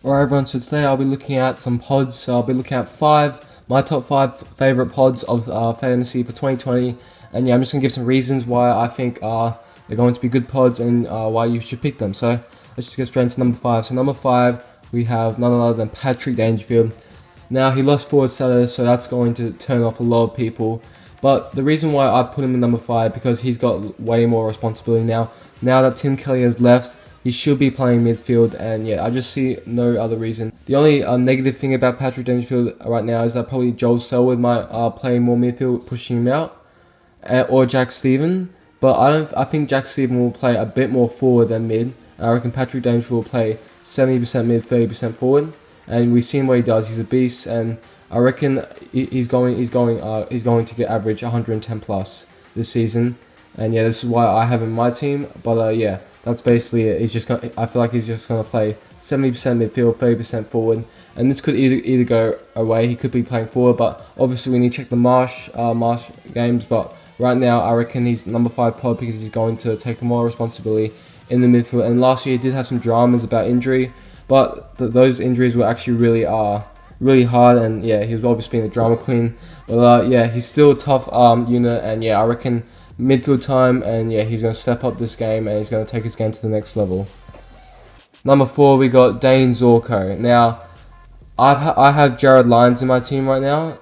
Alright everyone, so today I'll be looking at some pods. So I'll be looking at my top 5 favourite pods of fantasy for 2020. And yeah, I'm just going to give some reasons why I think they're going to be good pods and why you should pick them. So let's just get straight into number 5. So number 5, we have none other than Patrick Dangerfield. Now, he lost forward status, so that's going to turn off a lot of people. But the reason why I put him in number 5, because he's got way more responsibility now. Now that Tim Kelly has left, he should be playing midfield, and yeah, I just see no other reason. The only negative thing about Patrick Dangerfield right now is that probably Joel Selwood might play more midfield, pushing him out, or Jack Stephen. But I think Jack Stephen will play a bit more forward than mid. I reckon Patrick Dangerfield will play 70% mid, 30% forward, and we've seen what he does. He's a beast, and I reckon he's going to get average 110 plus this season. And yeah, this is why I have him in my team. But yeah, that's basically it. I feel like he's just gonna play 70% midfield, 30% forward, and this could either go away. He could be playing forward, but obviously we need to check the Marsh games. But right now, I reckon he's number 5 pod because he's going to take more responsibility in the midfield. And last year he did have some dramas about injury, but those injuries were actually really hard. And yeah, he was obviously being a drama queen. But yeah, he's still a tough unit, and yeah, I reckon midfield time, and yeah, he's going to step up this game and he's going to take his game to the next level. Number 4, we got Dane Zorko. Now, I have Jared Lyons in my team right now.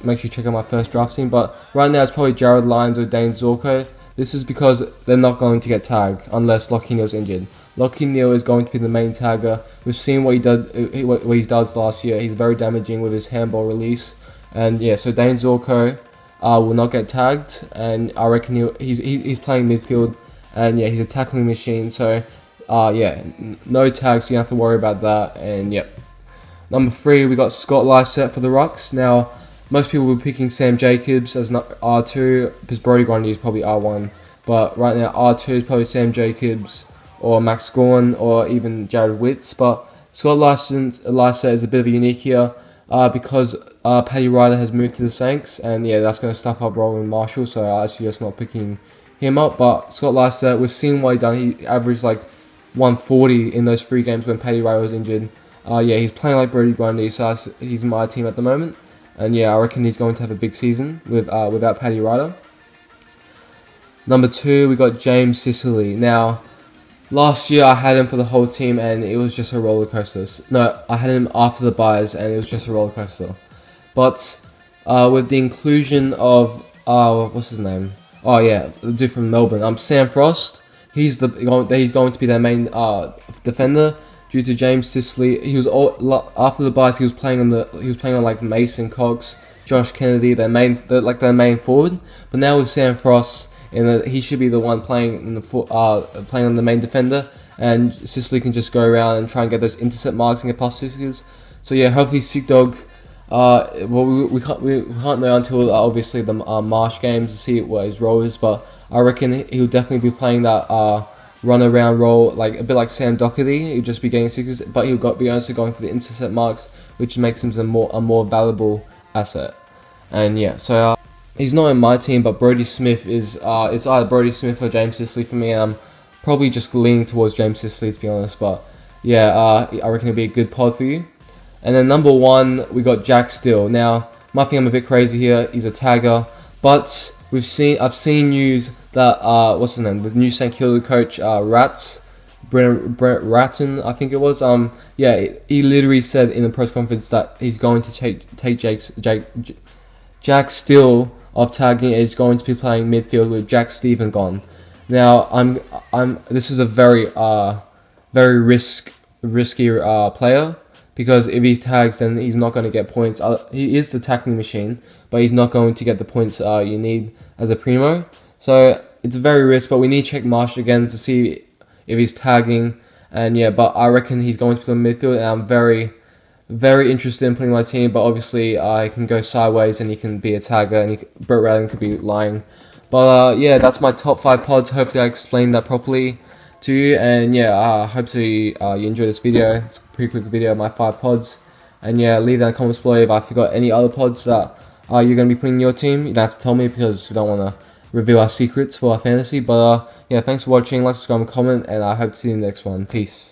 Make sure you check out my first draft team, but right now it's probably Jared Lyons or Dane Zorko. This is because they're not going to get tagged unless Lachie Neale's injured. Lachie Neale is going to be the main tagger. We've seen what he does last year. He's very damaging with his handball release, and yeah, so Dane Zorko will not get tagged, and I reckon he's playing midfield, and yeah, he's a tackling machine. So yeah, no tags, so you don't have to worry about that. And yep. Number 3, we got Scott Lysett for the Rucks. Now, most people were picking Sam Jacobs as R2 because Brody Grundy is probably R1, but right now R2 is probably Sam Jacobs or Max Gorn or even Jared Witts. But Scott Lysett is a bit of a unique here. Because Paddy Ryder has moved to the Saints, and yeah, that's going to stuff up Rowan Marshall, so I actually just not picking him up. But Scott Lysett, we've seen what he done. He averaged like 140 in those 3 games when Paddy Ryder was injured. Yeah, he's playing like Brody Grundy, so he's in my team at the moment. And yeah, I reckon he's going to have a big season without Paddy Ryder. Number 2, we got James Sicily. Now, last year I had him for the whole team and it was just a roller coaster. No, I had him after the buys and it was just a roller coaster. But with the inclusion of what's his name? Oh yeah, the dude from Melbourne. Sam Frost. He's going to be their main defender due to James Sicily. He was after the buys. He was playing on like Mason Cox, Josh Kennedy, their main forward. But now with Sam Frost, he should be the one playing on the main defender, and Sicily can just go around and try and get those intercept marks and get past Sicily. So yeah, hopefully Sick Dog. Well, we can't know until obviously the Marsh games to see what his role is, but I reckon he'll definitely be playing that run around role, like a bit like Sam Doherty. He'll just be getting sixes, but he'll be also going for the intercept marks, which makes him a more valuable asset. And yeah, so. He's not in my team, but Brody Smith is. It's either Brody Smith or James Sicily for me, and I'm probably just leaning towards James Sicily to be honest. But yeah, I reckon it'll be a good pod for you. And then number 1, we got Jack Steele. Now, might think I'm a bit crazy here. He's a tagger, but I've seen news that what's his name? The new St Kilda coach, Brent Ratton, I think it was. Yeah, he literally said in the press conference that he's going to take Jack Steele off tagging, is going to be playing midfield with Jack Stephen gone. Now, this is a very risky player, because if he tags, then he's not going to get points. He is the tackling machine, but he's not going to get the points you need as a primo. So it's a very risk, but we need to check Marsh again to see if he's tagging. And yeah, but I reckon he's going to be on midfield, and I'm very interested in putting my team, but obviously he can go sideways and he can be a tagger, and Brett Radlin could be lying. But yeah, that's my top 5 pods. Hopefully I explained that properly to you, and yeah, hopefully you enjoyed this video. It's a pretty quick video of my 5 pods, and yeah, leave that in the comments below if I forgot any other pods that you're going to be putting in your team. You don't have to tell me because we don't want to reveal our secrets for our fantasy. But yeah, thanks for watching. Like, subscribe, and comment, and I hope to see you in the next one. Peace.